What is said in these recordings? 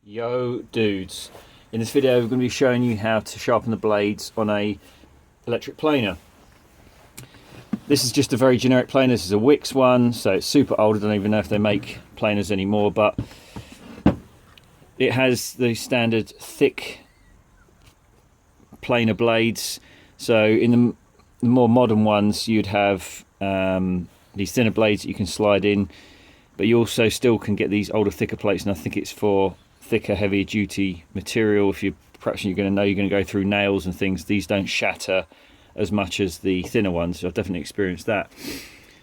Yo dudes, in this video we're going to be showing you how to sharpen the blades on a electric planer. This is just a very generic planer. This is a Wix one, so it's super old. I don't even know if they make planers anymore, but it has the standard thick planer blades. So in the more modern ones you'd have these thinner blades that you can slide in, but you also still can get these older thicker plates, and I think it's for thicker, heavier duty material. If you're going to know you're going to go through nails and things, these don't shatter as much as the thinner ones. I've definitely experienced that.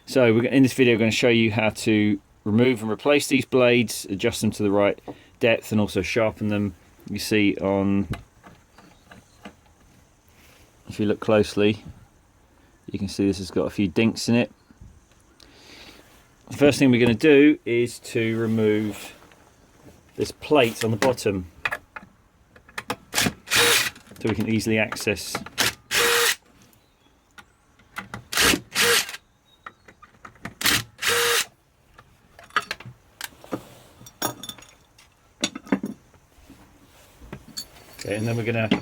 So in this video we're going to show you how to remove and replace these blades, adjust them to the right depth, and also sharpen them. You see on, if you look closely, you can see this has got a few dinks in it. The first thing we're going to do is to remove this plate on the bottom so we can easily access. Okay, and then we're going to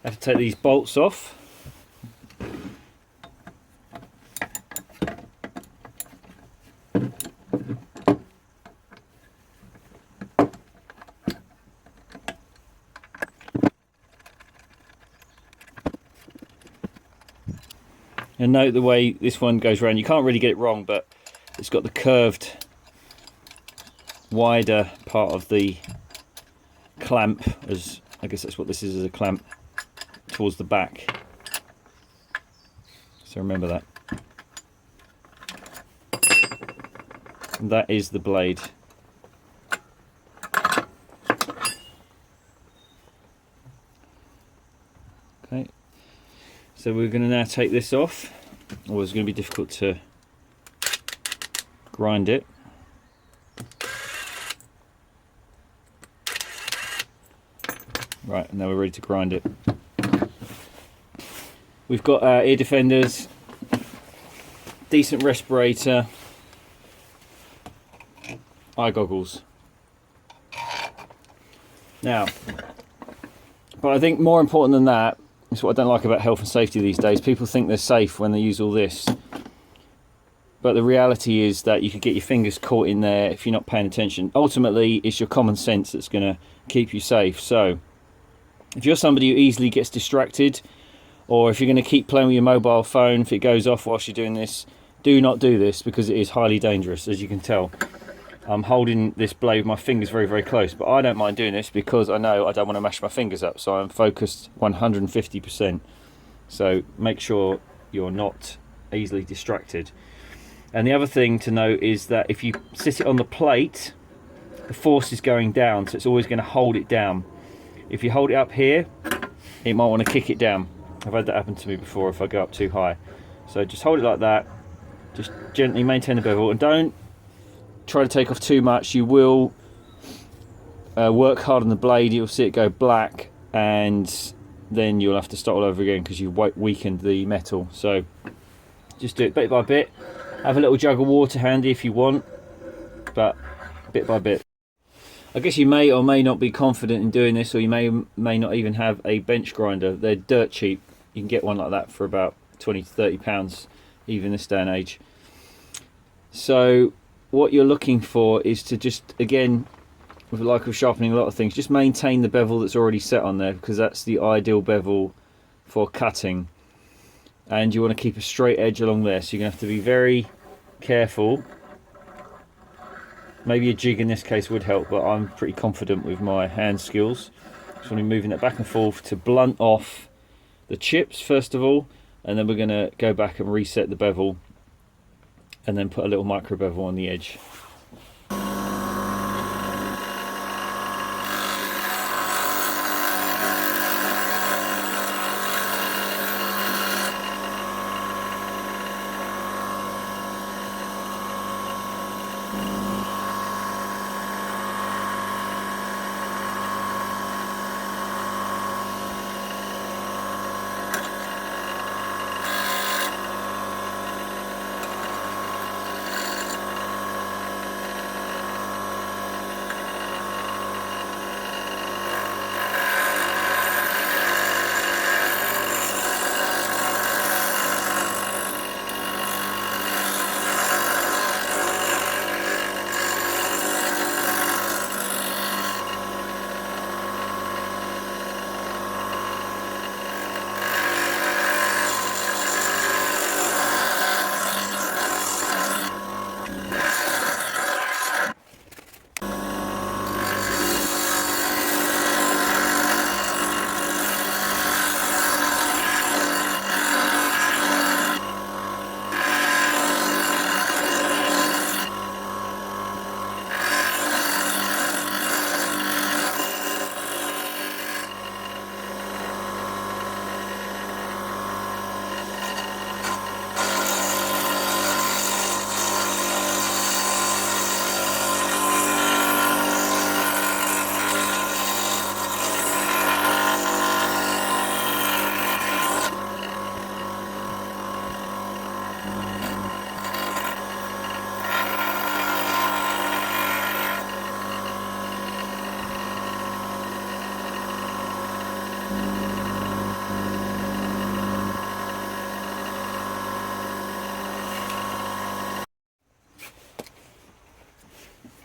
have to take these bolts off. And note the way this one goes around. You can't really get it wrong, but it's got the curved, wider part of the clamp, as I guess that's what this is, as a clamp towards the back. So remember that. And that is the blade. Okay. So we're going to now take this off, or it's going to be difficult to grind it. Right, now we're ready to grind it. We've got our ear defenders, decent respirator, eye goggles. Now, but I think more important than that, it's what I don't like about health and safety these days. People think they're safe when they use all this, but the reality is that you could get your fingers caught in there if you're not paying attention. Ultimately, it's your common sense that's going to keep you safe. So if you're somebody who easily gets distracted, or if you're going to keep playing with your mobile phone, if it goes off whilst you're doing this, do not do this, because it is highly dangerous. As you can tell, I'm holding this blade with my fingers very, very close, but I don't mind doing this because I know I don't want to mash my fingers up, so I'm focused 150%. So make sure you're not easily distracted. And the other thing to note is that if you sit it on the plate, the force is going down, so it's always going to hold it down. If you hold it up here, it might want to kick it down. I've had that happen to me before if I go up too high. So just hold it like that, just gently maintain the bevel, and don't try to take off too much. You will work hard on the blade, you'll see it go black, and then you'll have to start all over again because you've weakened the metal. So just do it bit by bit. Have a little jug of water handy if you want, but bit by bit. I guess you may or may not be confident in doing this, or you may not even have a bench grinder. They're dirt cheap. You can get one like that for about 20 to 30 pounds even this day and age. So what you're looking for is to just, again, like with sharpening a lot of things, just maintain the bevel that's already set on there, because that's the ideal bevel for cutting. And you want to keep a straight edge along there, so you're going to have to be very careful. Maybe a jig in this case would help, but I'm pretty confident with my hand skills. Just want to be moving that back and forth to blunt off the chips first of all, and then we're going to go back and reset the bevel, and then put a little micro bevel on the edge.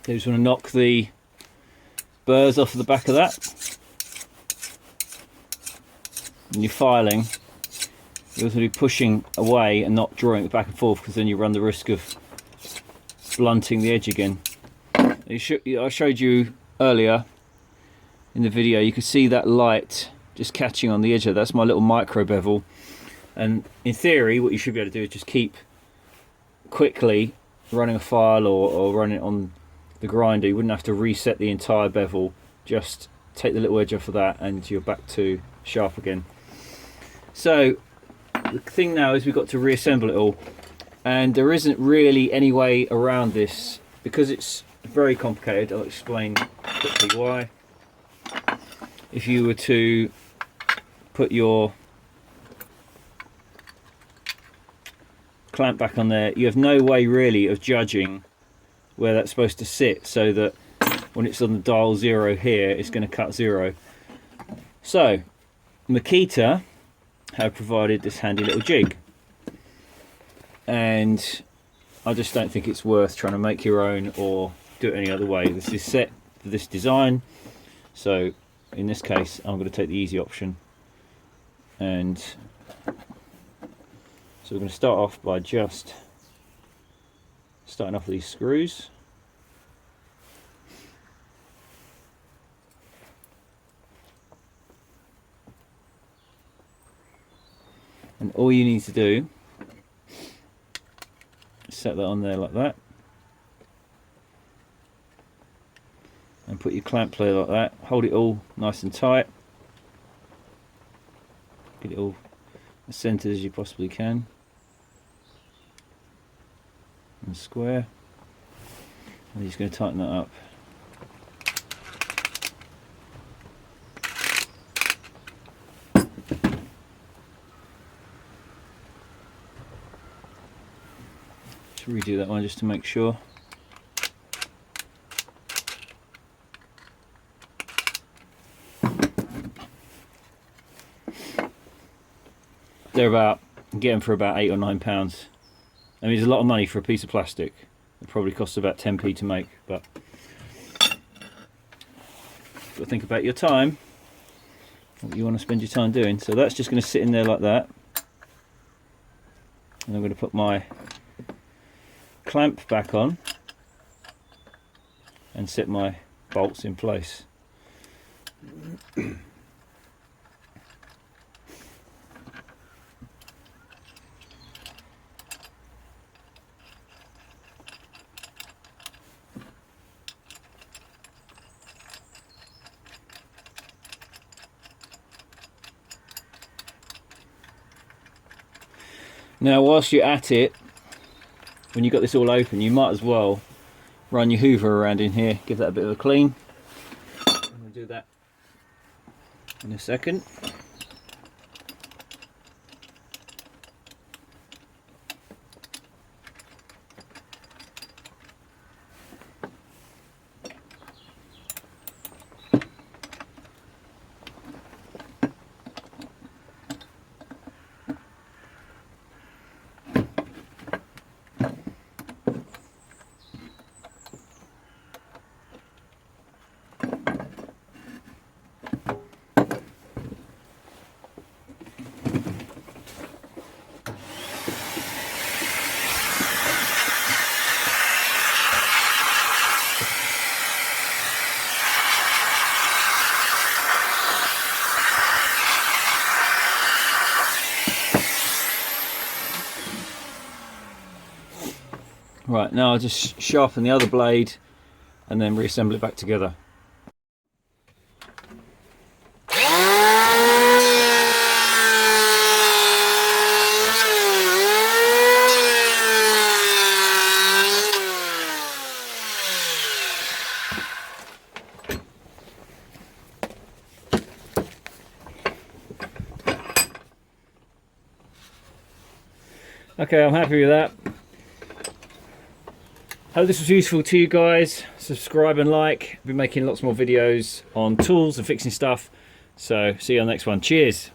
You just want to knock the burrs off the back of that. When you're filing, you also be pushing away and not drawing it back and forth, because then you run the risk of blunting the edge again. I showed you earlier in the video, you could see that light just catching on the edge of that. That's my little micro bevel, and in theory what you should be able to do is just keep quickly running a file or running it on the grinder. You wouldn't have to reset the entire bevel, just take the little edge off of that and you're back to sharp again. So the thing now is we've got to reassemble it all, and there isn't really any way around this because it's very complicated. I'll explain quickly why. If you were to put your clamp back on there, you have no way really of judging where that's supposed to sit, so that when it's on the dial 0 here, it's going to cut 0. So Makita have provided this handy little jig, and I just don't think it's worth trying to make your own or do it any other way. This is set for this design, so in this case I'm going to take the easy option. And so we're going to start off by just starting off with these screws. And all you need to do is set that on there like that, and put your clamp player like that. Hold it all nice and tight. Get it all as centered as you possibly can, and square. And you're just going to tighten that up. Just redo that one just to make sure. They're about, get them for about £8 or £9. I mean, it's a lot of money for a piece of plastic. It probably costs about 10p to make, but got to think about your time, what you want to spend your time doing. So that's just going to sit in there like that, and I'm going to put my clamp back on and set my bolts in place. Now whilst you're at it, when you've got this all open, you might as well run your hoover around in here, give that a bit of a clean. I'm going to do that in a second. Right, now I'll just sharpen the other blade and then reassemble it back together. Okay, I'm happy with that. Hope this was useful to you guys. Subscribe and like. I'll be making lots more videos on tools and fixing stuff. So see you on the next one. Cheers.